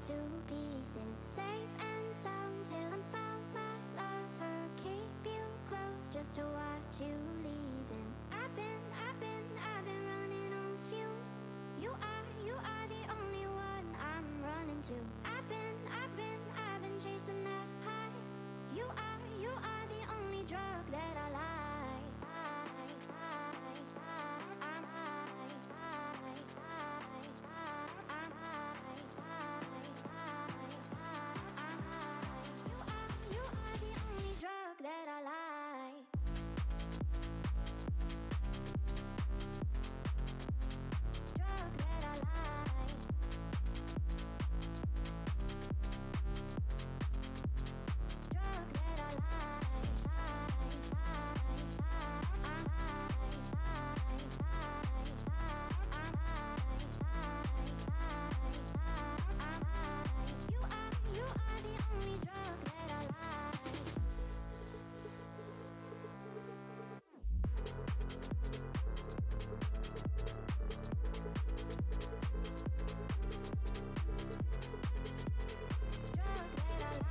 to pieces. Safe and sound till I'm found, my lover. Keep you close just to watch you leaving. I've been running on fumes. You are the only one I'm running to. I've been chasing that high. You are the only drug that I like. You are the only drug that I like. Drug that I like. Drug that I You are the only drug that I like. Drug that I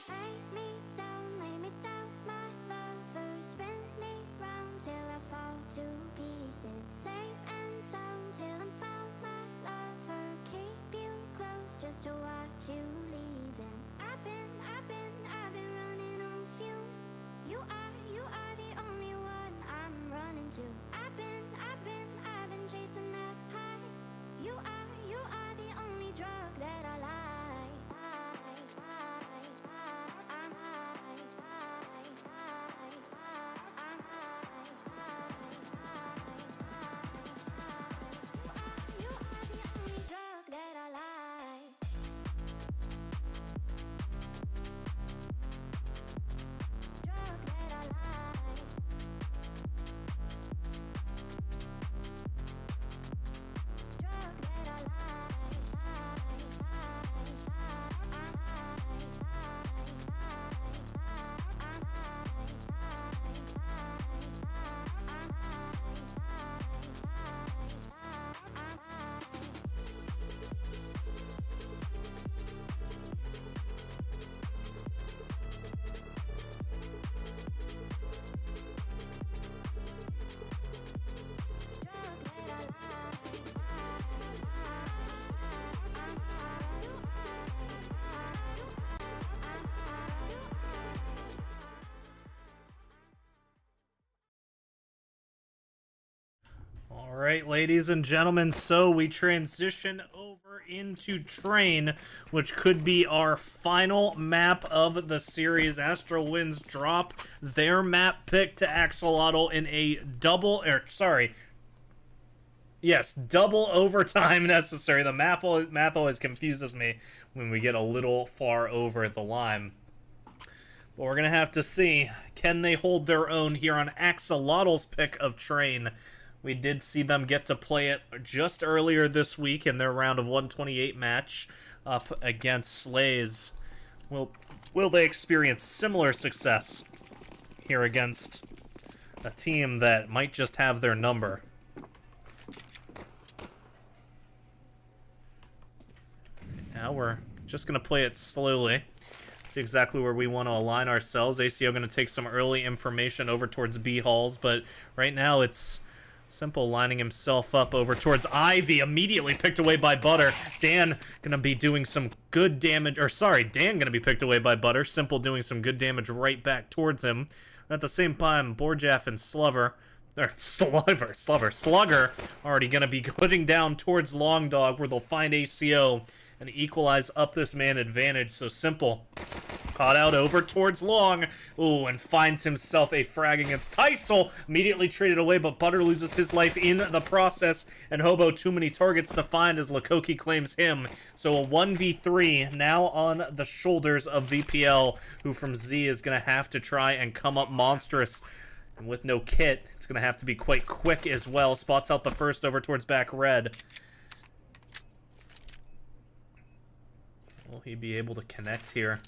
Lay me down, my lover. Spin me round till I fall to pieces. Safe and sound till I'm found, my lover. Keep you close just to watch you leaving. I've been running on fumes. You are the only one I'm running to. I've been chasing that high. You are the only drug that I like. You are the only drug that I like. Drug that I like. Drug that I All right, ladies and gentlemen, so we transition over into Train, which could be our final map of the series. Astral Winds drop their map pick to Axolotl in a double overtime necessary. The math always confuses me when we get a little far over the line. But we're going to have to see, can they hold their own here on Axolotl's pick of Train? We did see them get to play it just earlier this week in their round of 128 match up against Slays. Will they experience similar success here against a team that might just have their number? Now we're just going to play it slowly. See exactly where we want to align ourselves. ESEA going to take some early information over towards B halls, but right now it's Simple lining himself up over towards Ivy, immediately picked away by Butter. Dan gonna be doing some good damage, or sorry, Dan gonna be picked away by Butter. Simple doing some good damage right back towards him. At the same time, Borjaff and Slugger already gonna be putting down towards Long Dog, where they'll find ACO and equalize up this man advantage. So Simple caught out over towards Long. Ooh, and finds himself a frag against Tysel. Immediately traded away, but Butter loses his life in the process. And Hobo too many targets to find as Lakoki claims him. So a 1v3 now on the shoulders of VPL, who from Z is going to have to try and come up monstrous. And with no kit, it's going to have to be quite quick as well. Spots out the first over towards back red. We'll he be able to connect here?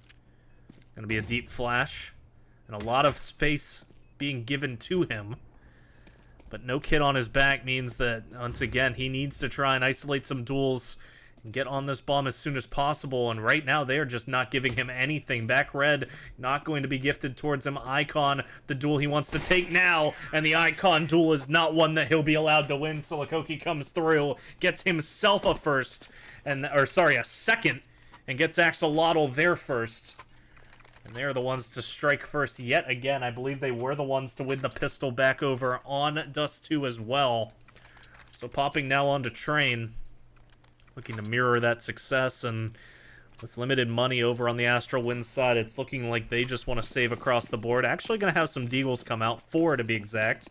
Gonna be a deep flash. And a lot of space being given to him. But no kid on his back means that, once again, he needs to try and isolate some duels and get on this bomb as soon as possible. And right now, they are just not giving him anything. Back red, not going to be gifted towards him. Icon, the duel he wants to take now. And the Icon duel is not one that he'll be allowed to win. So Lakoki comes through, gets himself a first. A second. And gets Axolotl there first. And they're the ones to strike first yet again. I believe they were the ones to win the pistol back over on Dust 2 as well. So popping now onto Train. Looking to mirror that success. And with limited money over on the Astral Winds side, it's looking like they just want to save across the board. Actually going to have some Deagles come out. 4 to be exact.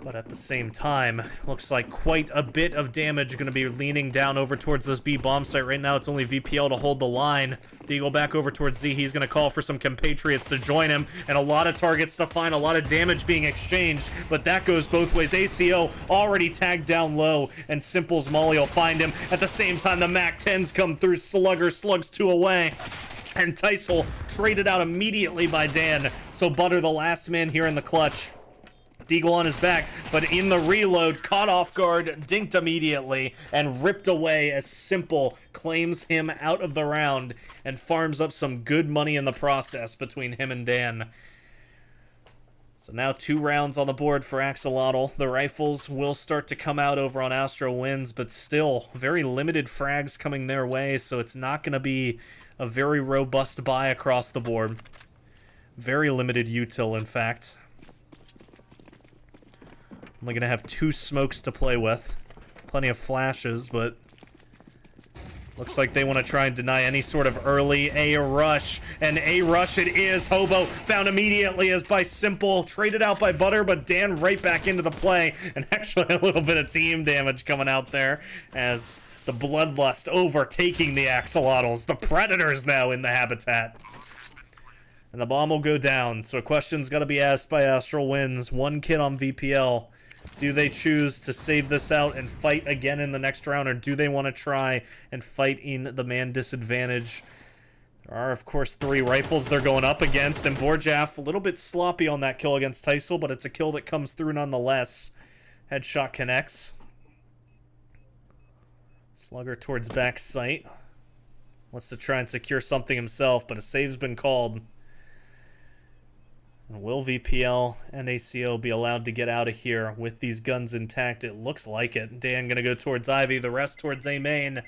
But at the same time, looks like quite a bit of damage going to be leaning down over towards this B bomb site. Right now, it's only VPL to hold the line. Deagle back over towards Z. He's going to call for some compatriots to join him. And a lot of targets to find, a lot of damage being exchanged. But that goes both ways. ACO already tagged down low. And Simple's Molly will find him. At the same time, the MAC-10s come through. Slugger slugs 2 away. And Teisel traded out immediately by Dan. So Butter, the last man here in the clutch. Deagle on his back, but in the reload, caught off guard, dinked immediately, and ripped away as Simple claims him out of the round and farms up some good money in the process between him and Dan. So now 2 rounds on the board for Axolotl. The rifles will start to come out over on Astral Winds, but still very limited frags coming their way, so it's not going to be a very robust buy across the board. Very limited util, in fact. Only going to have 2 smokes to play with. Plenty of flashes, but looks like they want to try and deny any sort of early A rush. And A rush it is. Hobo found immediately as by Simple. Traded out by Butter, but Dan right back into the play. And actually a little bit of team damage coming out there as the Bloodlust overtaking the Axolotls. The Predators now in the habitat. And the bomb will go down. So a question's got to be asked by Astral Winds. 1 kid on VPL. Do they choose to save this out and fight again in the next round, or do they want to try and fight in the man disadvantage? There are, of course, 3 rifles they're going up against, and Borjaf a little bit sloppy on that kill against Teisel, but it's a kill that comes through nonetheless. Headshot connects. Slugger towards back sight. Wants to try and secure something himself, but a save's been called. And will VPL and ACO be allowed to get out of here with these guns intact? It looks like it. Dan going to go towards Ivy, the rest towards A main.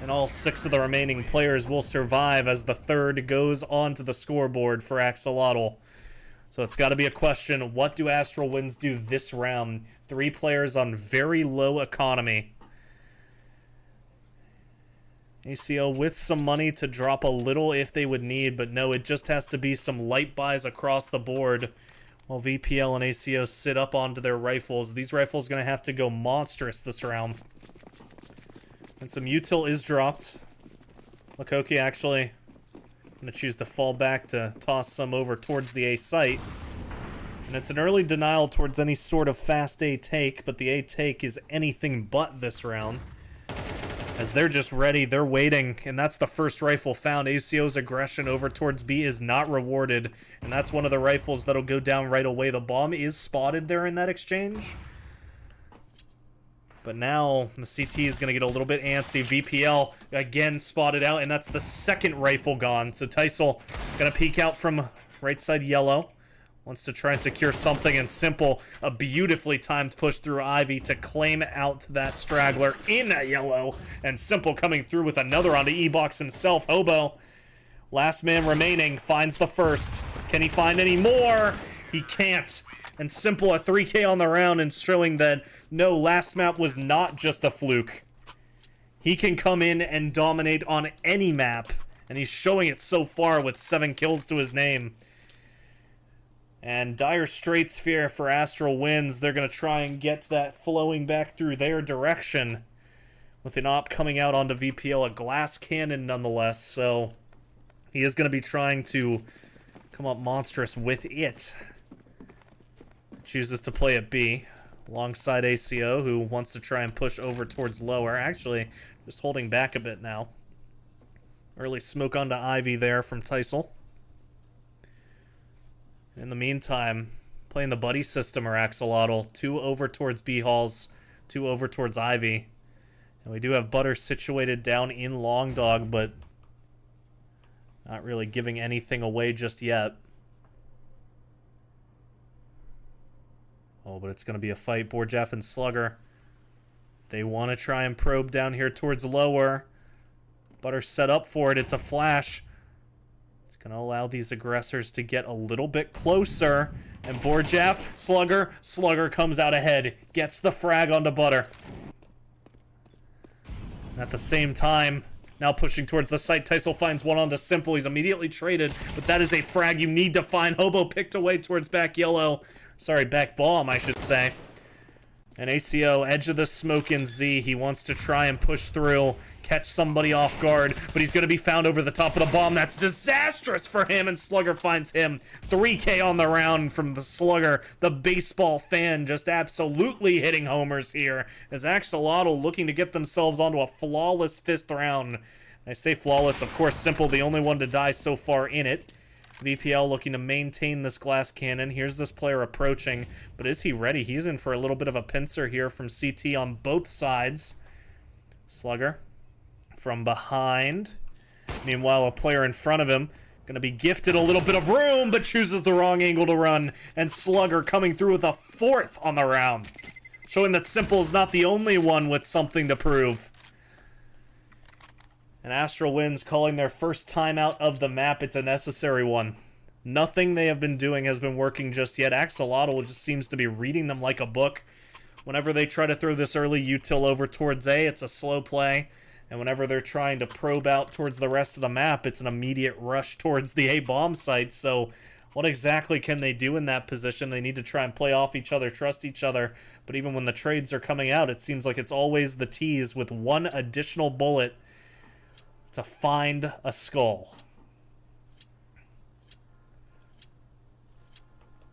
And all 6 of the remaining players will survive as the 3rd goes onto the scoreboard for Axolotl. So it's got to be a question, what do Astral Winds do this round? 3 players on very low economy. ACO with some money to drop a little if they would need, but no, it just has to be some light buys across the board while VPL and ACO sit up onto their rifles. These rifles going to have to go monstrous this round. And some util is dropped. Lakoki actually going to choose to fall back to toss some over towards the A site. And it's an early denial towards any sort of fast A take, but the A take is anything but this round. As they're just ready, they're waiting, and that's the first rifle found. ACO's aggression over towards B is not rewarded, and that's one of the rifles that'll go down right away. The bomb is spotted there in that exchange. But now the CT is going to get a little bit antsy. VPL again spotted out, and that's the 2nd rifle gone. So Teisel going to peek out from right side yellow. Wants to try and secure something, and Simple, a beautifully timed push through Ivy to claim out that straggler in that yellow. And Simple coming through with another onto E-Box himself. Hobo, last man remaining, finds the first. Can he find any more? He can't. And Simple, a 3K on the round, and showing that, no, last map was not just a fluke. He can come in and dominate on any map, and he's showing it so far with 7 kills to his name. And dire straits fear for Astral Winds. They're going to try and get that flowing back through their direction. With an op coming out onto VPL, a glass cannon nonetheless. So he is going to be trying to come up monstrous with it. Chooses to play at B. Alongside ACO, who wants to try and push over towards lower. Actually, just holding back a bit now. Early smoke onto Ivy there from Teisel. In the meantime, playing the buddy system or Axolotl. 2 over towards B-Halls, 2 over towards Ivy. And we do have Butter situated down in Long Dog, but not really giving anything away just yet. Oh, but it's going to be a fight. Borjaf and Slugger. They want to try and probe down here towards lower. Butter set up for it. It's a flash. It's going to allow these aggressors to get a little bit closer. And Borjaf, Slugger comes out ahead. Gets the frag onto Butter. At the same time, now pushing towards the site, Teisel finds one onto Simple. He's immediately traded, but that is a frag you need to find. Hobo picked away towards back yellow. Sorry, back bomb, I should say. And ACO, edge of the smoke in Z. He wants to try and push through, catch somebody off guard, but he's going to be found over the top of the bomb. That's disastrous for him, and Slugger finds him. 3K on the round from the Slugger. The baseball fan just absolutely hitting homers here, as Axolotl looking to get themselves onto a flawless 5th round. I say flawless, of course, Simple, the only one to die so far in it. VPL looking to maintain this glass cannon. Here's this player approaching, but is he ready? He's in for a little bit of a pincer here from CT on both sides. Slugger from behind. Meanwhile, a player in front of him going to be gifted a little bit of room, but chooses the wrong angle to run. And Slugger coming through with a 4th on the round, showing that Simple is not the only one with something to prove. And Astral wins, calling their first timeout of the map. It's a necessary one. Nothing they have been doing has been working just yet. Axolotl just seems to be reading them like a book. Whenever they try to throw this early util over towards A, it's a slow play. And whenever they're trying to probe out towards the rest of the map, it's an immediate rush towards the A bomb site. So what exactly can they do in that position? They need to try and play off each other, trust each other. But even when the trades are coming out, it seems like it's always the T's with one additional bullet to find a skull.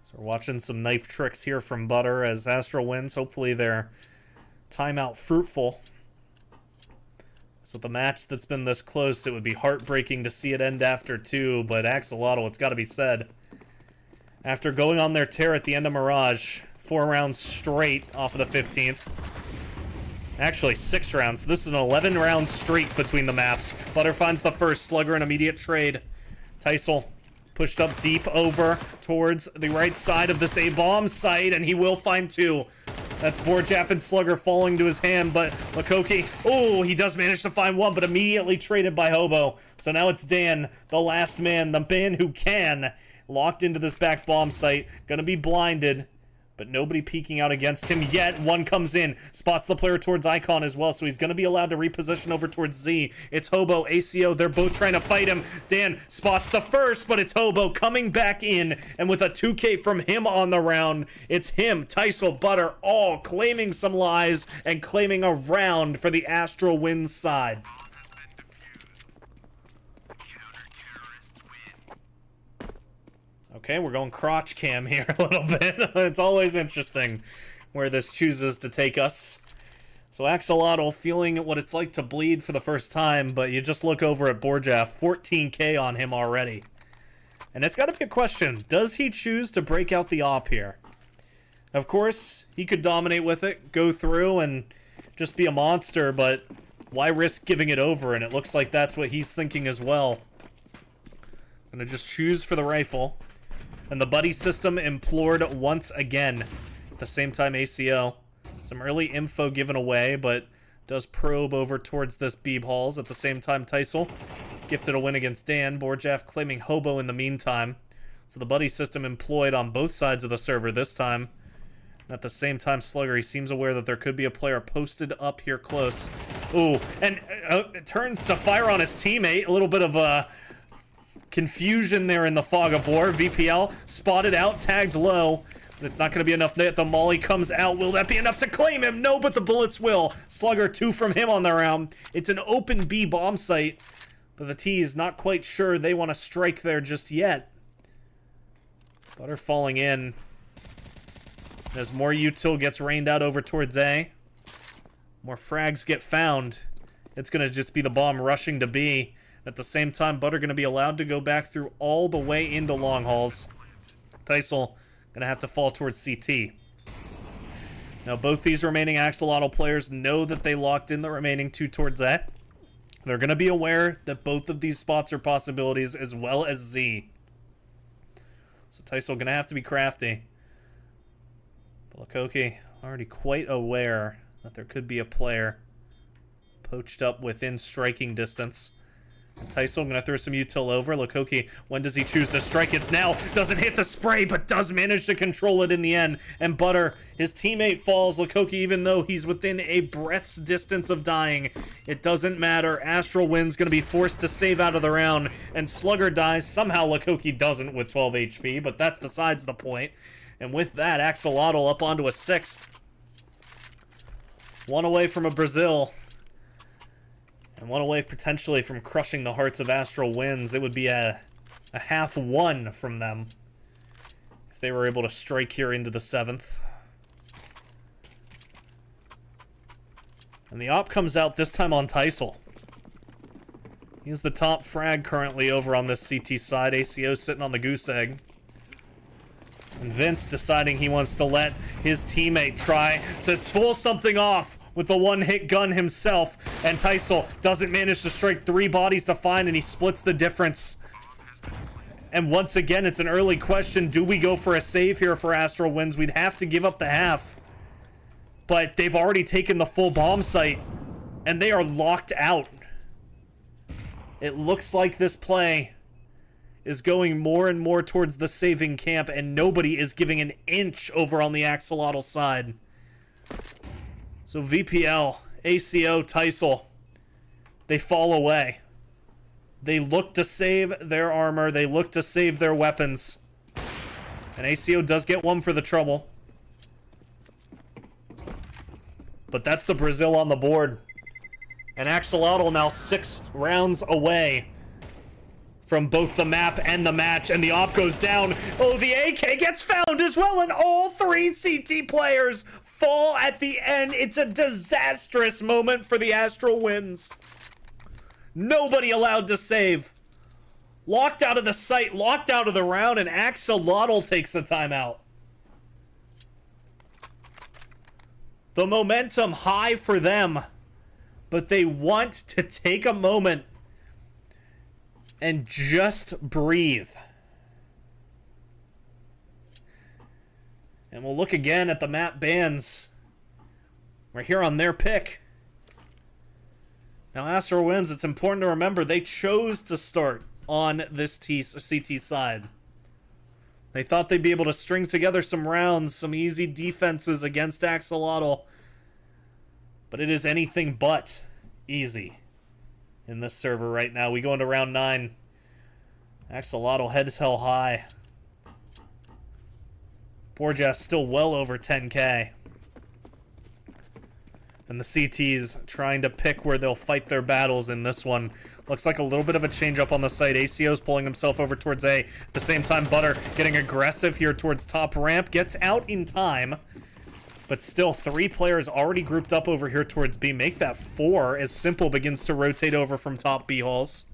So we're watching some knife tricks here from Butter as Astral wins. Hopefully their timeout fruitful. So with a match that's been this close, it would be heartbreaking to see it end after 2, but Axolotl, it's got to be said, after going on their tear at the end of Mirage, 4 rounds straight off of the 15th, actually 6 rounds. This is an 11-round streak between the maps. Butter finds the first. Slugger an immediate trade. Teisel pushed up deep over towards the right side of this A-bomb site, and he will find 2. That's Borjaf and Slugger falling to his hand, but Makoki, oh, he does manage to find 1, but immediately traded by Hobo. So now it's Dan, the last man, the man who can, locked into this back bomb site, gonna be blinded. But nobody peeking out against him yet. 1 comes in, spots the player towards Icon as well, so he's going to be allowed to reposition over towards Z. It's Hobo, ACO, they're both trying to fight him. Dan spots the first, but it's Hobo coming back in, and with a 2K from him on the round, it's him, Teisel, Butter, all claiming some lies and claiming a round for the Astral wins side. Okay, we're going crotch cam here a little bit. It's always interesting where this chooses to take us. So Axolotl feeling what it's like to bleed for the first time, but you just look over at Borjaf, 14K on him already. And it's got to be a question. Does he choose to break out the op here? Of course, he could dominate with it, go through, and just be a monster, but why risk giving it over? And it looks like that's what he's thinking as well. Gonna just choose for the rifle. And the buddy system implored once again. At the same time, ACO. Some early info given away, but does probe over towards this Beeb Halls. At the same time, Teisel gifted a win against Dan. Borjaf claiming Hobo in the meantime. So the buddy system employed on both sides of the server this time. And at the same time, Slugger, he seems aware that there could be a player posted up here close. Ooh, and it turns to fire on his teammate. A little bit of confusion there in the fog of war. VPL spotted out, tagged low, but it's not going to be enough. The molly comes out. Will that be enough to claim him? No, but the bullets will. Slugger 2 from him on the round. It's an open B bomb site, but the T is not quite sure they want to strike there just yet. Butter falling in as more util gets rained out over towards A. More frags get found. It's going to just be the bomb rushing to B. At the same time, Butter going to be allowed to go back through all the way into long halls. Teisel going to have to fall towards CT. Now, both these remaining Axolotl players know that they locked in the remaining 2 towards A. They're going to be aware that both of these spots are possibilities, as well as Z. So Teisel going to have to be crafty. But Lokoki already quite aware that there could be a player poached up within striking distance. Teisel going to throw some util over. Lokoki, when does he choose to strike? It's now. Doesn't hit the spray, but does manage to control it in the end. And Butter, his teammate falls. Lokoki, even though he's within a breath's distance of dying, it doesn't matter. Astral wins, going to be forced to save out of the round. And Slugger dies. Somehow Lokoki doesn't with 12 HP, but that's besides the point. And with that, Axolotl up onto a 6th. 1 away from a Brazil. And 1 away potentially from crushing the hearts of Astral wins. It would be a half 1 from them if they were able to strike here into the 7th. And the op comes out this time on Teisel. He's the top frag currently over on this CT side. ACO sitting on the goose egg. And Vince deciding he wants to let his teammate try to pull something off with the one-hit gun himself, and Teisel doesn't manage to strike 3 bodies to find, and he splits the difference. And once again, it's an early question. Do we go for a save here for Astral wins? We'd have to give up the half. But they've already taken the full bomb site, and they are locked out. It looks like this play is going more and more towards the saving camp, and nobody is giving an inch over on the Axolotl side. So VPL, ACO, Teisel, they fall away. They look to save their armor. They look to save their weapons. And ACO does get 1 for the trouble. But that's the Brazil on the board. And Axolotl now 6 rounds away from both the map and the match, and the op goes down. Oh, the AK gets found as well, and all 3 CT players fall at the end. It's a disastrous moment for the Astral wins. Nobody allowed to save. Locked out of the site, locked out of the round, and Axolotl takes a timeout. The momentum high for them, but they want to take a moment and just breathe. And we'll look again at the map bans. We're here on their pick. Now, Astral wins. It's important to remember they chose to start on this CT side. They thought they'd be able to string together some rounds, some easy defenses against Axolotl. But it is anything but easy in this server right now. We go into round 9. Axolotl head is held high. Borjaf still well over 10k. And the CTs trying to pick where they'll fight their battles in this one. Looks like a little bit of a change up on the site. ACO's pulling himself over towards A. At the same time, Butter getting aggressive here towards top ramp. Gets out in time. But still, 3 players already grouped up over here towards B. Make that 4 as Simple begins to rotate over from top B halls.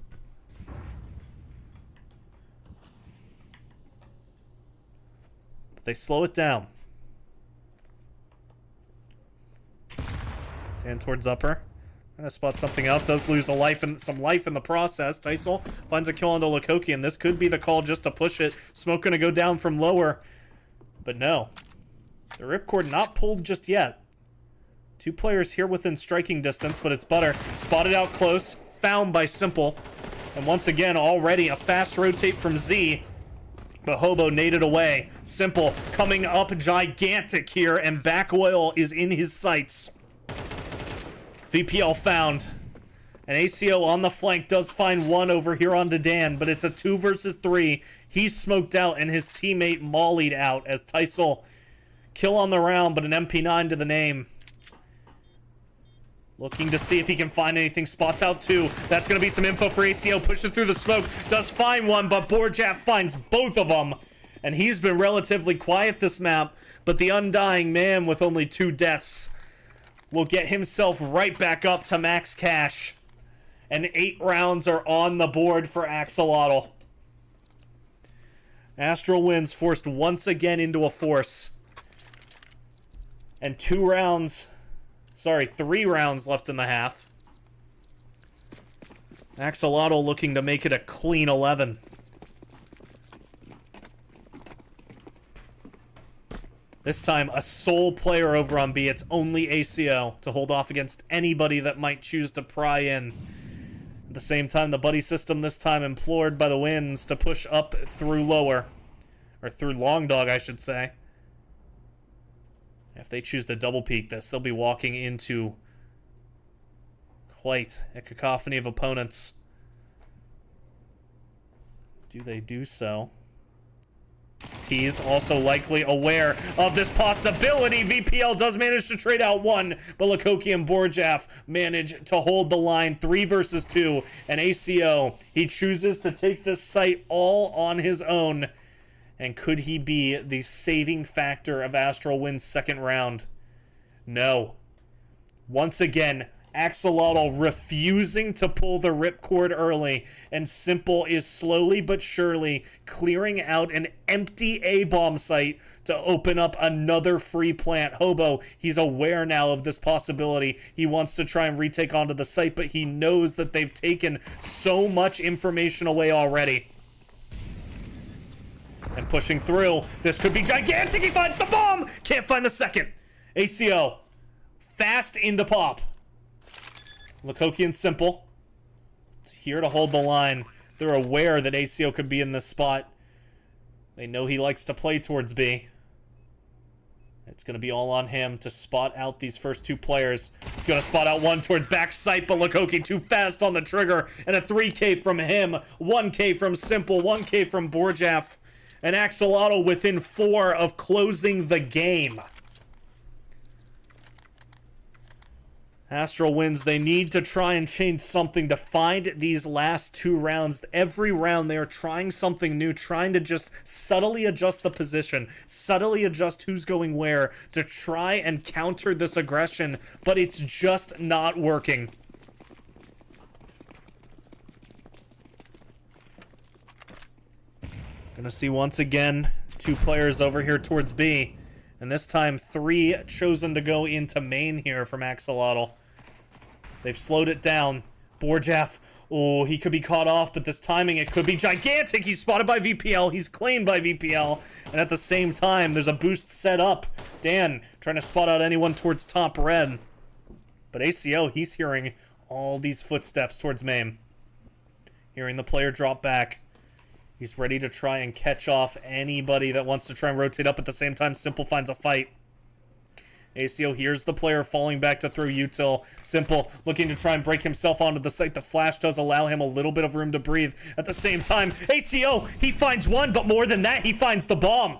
But they slow it down. Dan towards upper. Gonna spot something out. Does lose some life in the process. Teisel finds a kill onto Lokoki, and this could be the call just to push it. Smoke gonna go down from lower. But no. The ripcord not pulled just yet. 2 players here within striking distance, but it's Butter. Spotted out close. Found by Simple. And once again, already a fast rotate from Z. But Hobo naded away. Simple coming up gigantic here, and back oil is in his sights. VPL found. And ACO on the flank does find 1 over here onto Dan, but it's a 2 versus 3. He's smoked out, and his teammate mollied out as Teisel kill on the round, but an MP9 to the name. Looking to see if he can find anything. Spots out 2. That's going to be some info for ACO. Pushing through the smoke. Does find 1, but Borjaf finds both of them. And he's been relatively quiet this map, but the Undying Man with only 2 deaths will get himself right back up to max cash. And 8 rounds are on the board for Axolotl. Astral wins, forced once again into a force. And 3 rounds left in the half. Axolotl looking to make it a clean 11. This time, a sole player over on B. It's only ACO to hold off against anybody that might choose to pry in. At the same time, the buddy system this time implored by the Winds to push up through lower. Or through long dog, I should say. If they choose to double peek this, they'll be walking into quite a cacophony of opponents. Do they do so? T's also likely aware of this possibility. VPL does manage to trade out 1, but Lukoki and Borjaf manage to hold the line 3 versus 2. And ACO, he chooses to take this site all on his own. And could he be the saving factor of Astral Wind's second round? No. Once again, Axolotl refusing to pull the ripcord early, and Simple is slowly but surely clearing out an empty A-bomb site to open up another free plant. Hobo, he's aware now of this possibility. He wants to try and retake onto the site, but he knows that they've taken so much information away already. And pushing through, this could be gigantic. He finds the bomb! Can't find the second. ACO, fast into pop. Lukoki and Simple, it's here to hold the line. They're aware that ACO could be in this spot. They know he likes to play towards B. It's going to be all on him to spot out these first 2 players. He's going to spot out 1 towards back sight, but Lukoki too fast on the trigger. And a 3K from him, 1K from Simple, 1K from Borjaf. And Axolotl within 4 of closing the game. Astral wins. They need to try and change something to find these last 2 rounds. Every round they are trying something new, trying to just subtly adjust the position, subtly adjust who's going where to try and counter this aggression, but it's just not working. Gonna see once again 2 players over here towards B. And this time, 3 chosen to go into main here from Axolotl. They've slowed it down. Borjaf, oh, he could be caught off, but this timing, it could be gigantic. He's spotted by VPL. He's claimed by VPL. And at the same time, there's a boost set up. Dan trying to spot out anyone towards top red. But ACO, he's hearing all these footsteps towards main. Hearing the player drop back. He's ready to try and catch off anybody that wants to try and rotate up. At the same time, Simple finds a fight. ACO hears the player falling back to throw util. Simple looking to try and break himself onto the site. The flash does allow him a little bit of room to breathe. At the same time, ACO, he finds 1, but more than that, he finds the bomb.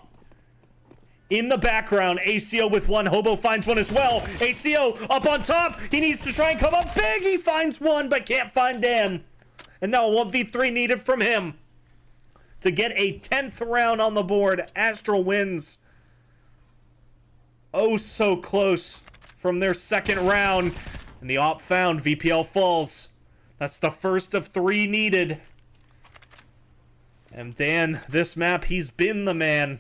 In the background, ACO with 1. Hobo finds 1 as well. ACO up on top. He needs to try and come up big. He finds 1, but can't find Dan. And now a 1v3 needed from him. To get a 10th round on the board. Astral wins. Oh, so close from their second round. And the op found. VPL falls. That's the first of 3 needed. And Dan, this map, he's been the man.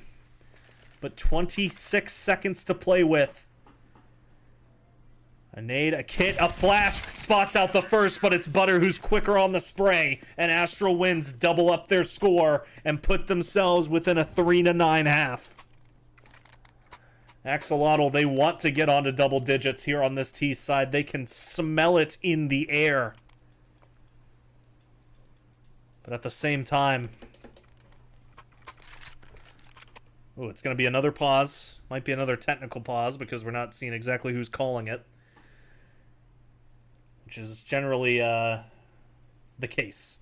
But 26 seconds to play with. A nade, a kit, a flash, spots out the first, but it's Butter who's quicker on the spray, and Astral wins double up their score and put themselves within a 3-9 half. Axolotl, they want to get onto double digits here on this T side. They can smell it in the air. But at the same time... Oh, it's going to be another pause. Might be another technical pause because we're not seeing exactly who's calling it. Which is generally the case.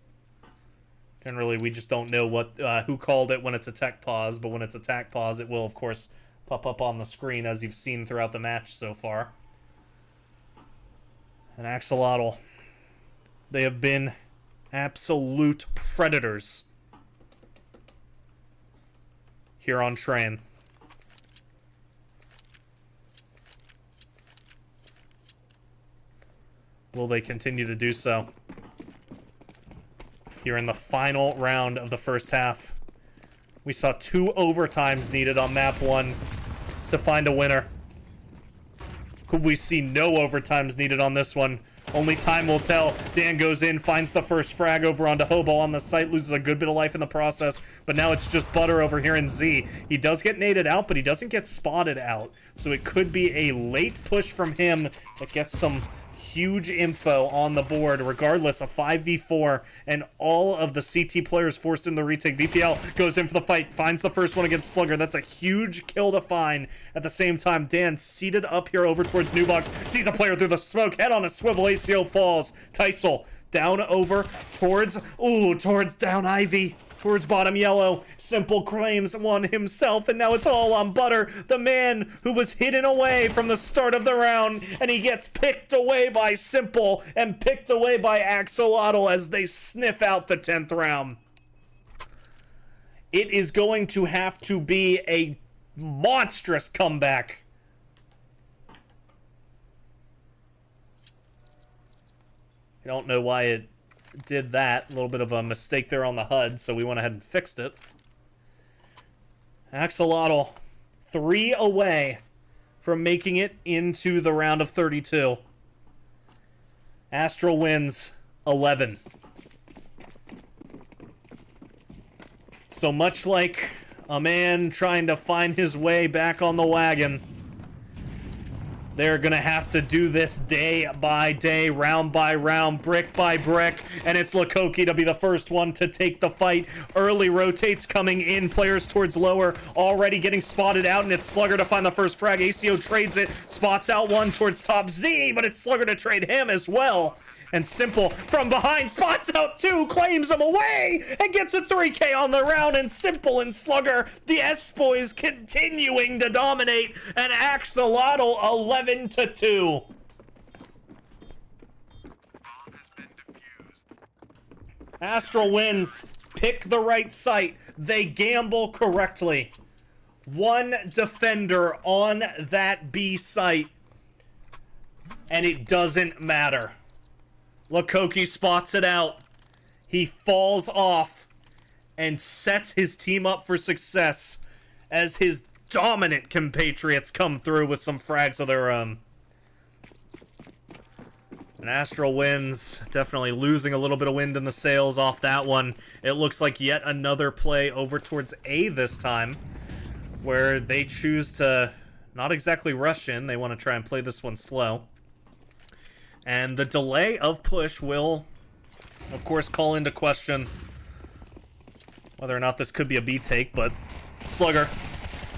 Generally, we just don't know what who called it when it's a tech pause, but when it's a tech pause, it will, of course, pop up on the screen as you've seen throughout the match so far. And Axolotl, they have been absolute predators here on Train. Will they continue to do so? here in the final round of the first half. We saw 2 overtimes needed on map 1 to find a winner. Could we see no overtimes needed on this one? Only time will tell. Dan goes in, finds the first frag over onto Hobo on the site, loses a good bit of life in the process, but now it's just Butter over here in Z. He does get naded out, but he doesn't get spotted out, so it could be a late push from him that gets some huge info on the board. Regardless, a 5v4 and all of the CT players forced in the retake. VPL goes in for the fight, finds the first one against Slugger. That's a huge kill to find. At the same time, Dan seated up here over towards Newbox, sees a player through the smoke, head on a swivel. ACO falls. Teisel down over towards down Ivy, towards bottom yellow. Simple claims one himself, and now it's all on Butter, the man who was hidden away from the start of the round, and he gets picked away by Simple and picked away by Axolotl as they sniff out the 10th round. It is going to have to be a monstrous comeback. I don't know why it did that. A little bit of a mistake there on the HUD, so we went ahead and fixed it. Axolotl 3 away from making it into the round of 32. Astral wins 11. So much like a man trying to find his way back on the wagon, they're gonna have to do this day by day, round by round, brick by brick, and it's Lukoki to be the first one to take the fight. Early rotates coming in, players towards lower, already getting spotted out, and it's Slugger to find the first frag. ACO trades it, spots out one towards top Z, but it's Slugger to trade him as well. And Simple from behind spots out 2, claims him away, and gets a 3K on the round. And Simple and Slugger, the S-Boys, continuing to dominate. And Axolotl 11-2. Astral wins. Pick the right site. They gamble correctly. 1 defender on that B site, and it doesn't matter. Lukoki spots it out. He falls off and sets his team up for success as his dominant compatriots come through with some frags of their own. And Astral wins, definitely losing a little bit of wind in the sails off that one. It looks like yet another play over towards A this time, where they choose to not exactly rush in. They want to try and play this one slow. And the delay of push will, of course, call into question whether or not this could be a B take, but Slugger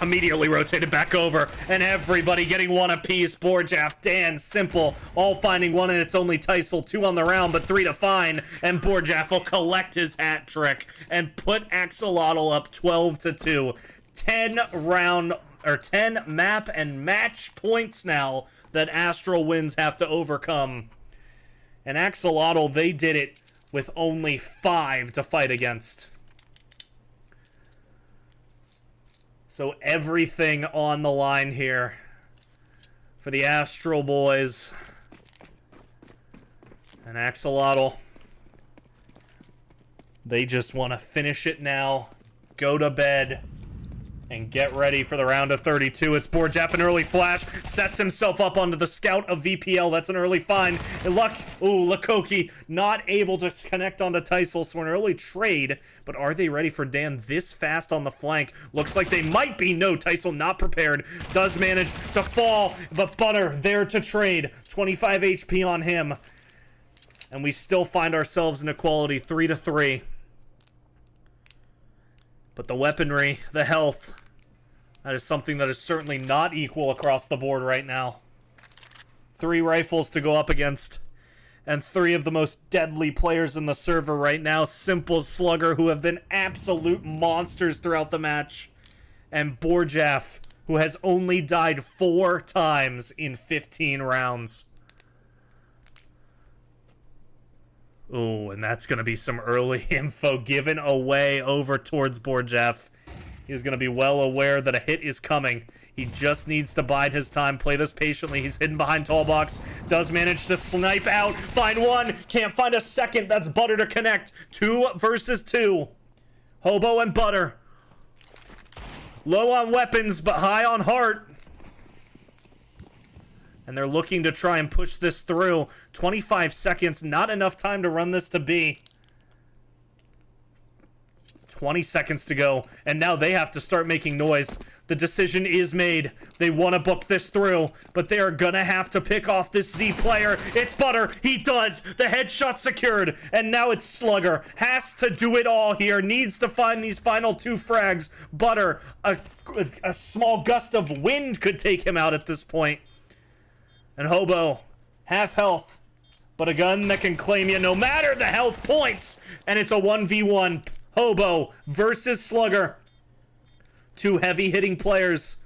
immediately rotated back over, and everybody getting 1 apiece. Borjaf, Dan, Simple, all finding 1, and it's only Teisel 2 on the round, but 3 to find, and Borjaf will collect his hat trick and put Axolotl up 12-2. 10 map and match points now that Astral wins have to overcome. And Axolotl, they did it with only 5 to fight against. So everything on the line here for the Astral boys. And Axolotl, they just want to finish it now, go to bed, and get ready for the round of 32. It's Borjaf, an early flash, sets himself up onto the scout of VPL. That's an early find. Lukoki not able to connect onto Teisel, so an early trade. But are they ready for Dan this fast on the flank? Looks like they might be. No, Teisel not prepared. Does manage to fall, but Butter there to trade. 25 HP on him. And we still find ourselves in equality, 3-3. But the weaponry, the health, that is something that is certainly not equal across the board right now. 3 rifles to go up against, and 3 of the most deadly players in the server right now. Simple, Slugger, who have been absolute monsters throughout the match, and Borjaf, who has only died 4 times in 15 rounds. Ooh, and that's going to be some early info given away over towards Borjaf. He's going to be well aware that a hit is coming. He just needs to bide his time, play this patiently. He's hidden behind tall box, does manage to snipe out, find one, can't find a second. That's Butter to connect. 2 versus 2. Hobo and Butter. Low on weapons, but high on heart. And they're looking to try and push this through. 25 seconds, not enough time to run this to B. 20 seconds to go, and now they have to start making noise. The decision is made. They want to book this through, but they are gonna have to pick off this Z player. It's Butter. He does. The headshot secured, and now it's Slugger. Has to do it all here. Needs to find these final 2 frags. Butter, a small gust of wind could take him out at this point. And Hobo, half health, but a gun that can claim you no matter the health points. And it's a 1v1. Hobo versus Slugger. 2 heavy-hitting players.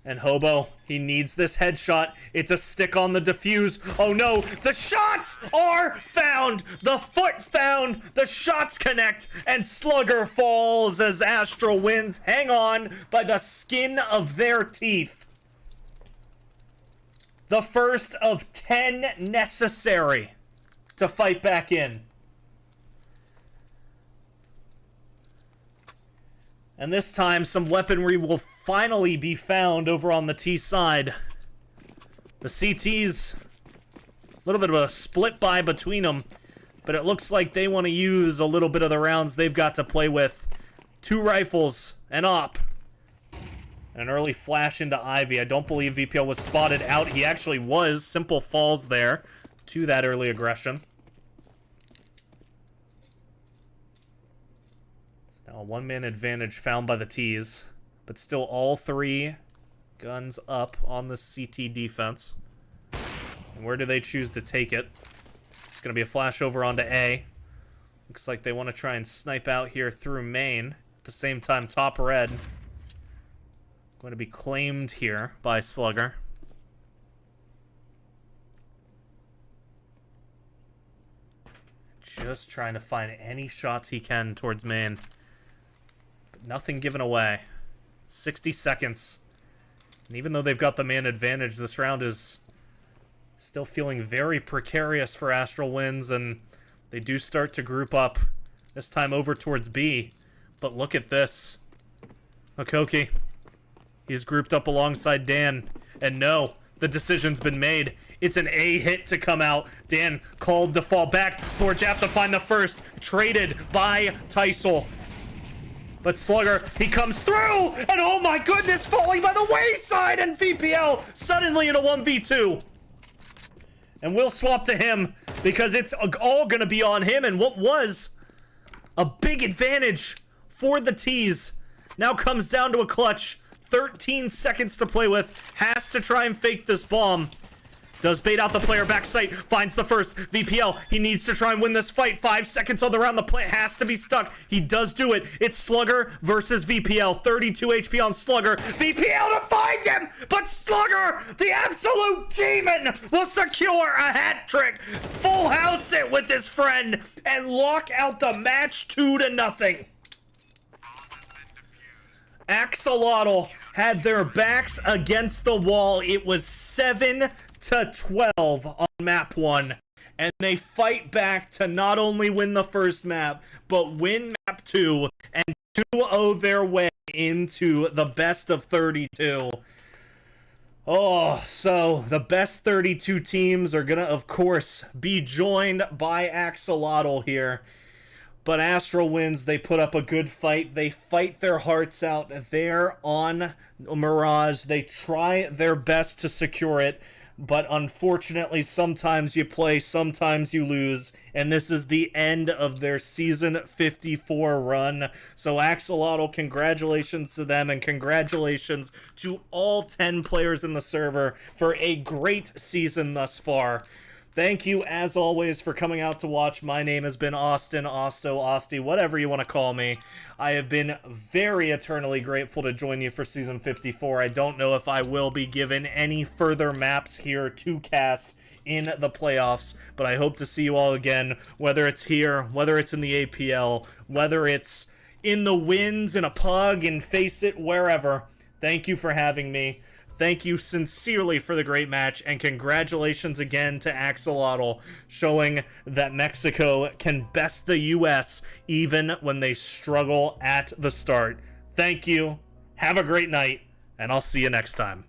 And Hobo, he needs this headshot. It's a stick on the defuse. Oh no, the shots are found! The foot found! The shots connect! And Slugger falls as Astral wins. Hang on by the skin of their teeth. The first of 10 necessary to fight back in. And this time, some weaponry will finally be found over on the T side. The CT's a little bit of a split buy between them, but it looks like they want to use a little bit of the rounds they've got to play with. 2 rifles, an op. An early flash into Ivy. I don't believe VPL was spotted out. He actually was. Simple falls there to that early aggression. Now a 1-man advantage found by the T's, but still all 3 guns up on the CT defense. And where do they choose to take it? It's going to be a flash over onto A. Looks like they want to try and snipe out here through main. At the same time, top red going to be claimed here by Slugger. Just trying to find any shots he can towards main. But nothing given away. 60 seconds. And even though they've got the man advantage, this round is still feeling very precarious for Astral wins, and they do start to group up, this time over towards B. But look at this. Okoki. He's grouped up alongside Dan. And no, the decision's been made. It's an A hit to come out. Dan called to fall back. Borjaf to find the first. Traded by Teisel. But Slugger, he comes through! And oh my goodness, falling by the wayside! And VPL suddenly in a 1v2. And we'll swap to him because it's all going to be on him. And what was a big advantage for the T's now comes down to a clutch. 13 seconds to play with. Has to try and fake this bomb. Does bait out the player backside. Finds the first. VPL, he needs to try and win this fight. 5 seconds on the round. The plant has to be stuck. He does do it. It's Slugger versus VPL. 32 HP on Slugger. VPL to find him! But Slugger, the absolute demon, will secure a hat trick. Full house it with his friend and lock out the match 2-0. Axolotl had their backs against the wall. It was 7-12 on map 1. And they fight back to not only win the first map, but win map 2 and 2-0 their way into the best of 32. Oh, so the best 32 teams are gonna, of course, be joined by Axolotl here. But Astral wins. They put up a good fight. They fight their hearts out there on Mirage. They try their best to secure it. But unfortunately, sometimes you play, sometimes you lose. And this is the end of their Season 54 run. So Axolotl, congratulations to them. And congratulations to all 10 players in the server for a great season thus far. Thank you, as always, for coming out to watch. My name has been Austin, Osto, Osty, whatever you want to call me. I have been very eternally grateful to join you for Season 54. I don't know if I will be given any further maps here to cast in the playoffs, but I hope to see you all again, whether it's here, whether it's in the APL, whether it's in the wins, in a pug, and face it, wherever. Thank you for having me. Thank you sincerely for the great match, and congratulations again to Axolotl, showing that Mexico can best the U.S. even when they struggle at the start. Thank you. Have a great night, and I'll see you next time.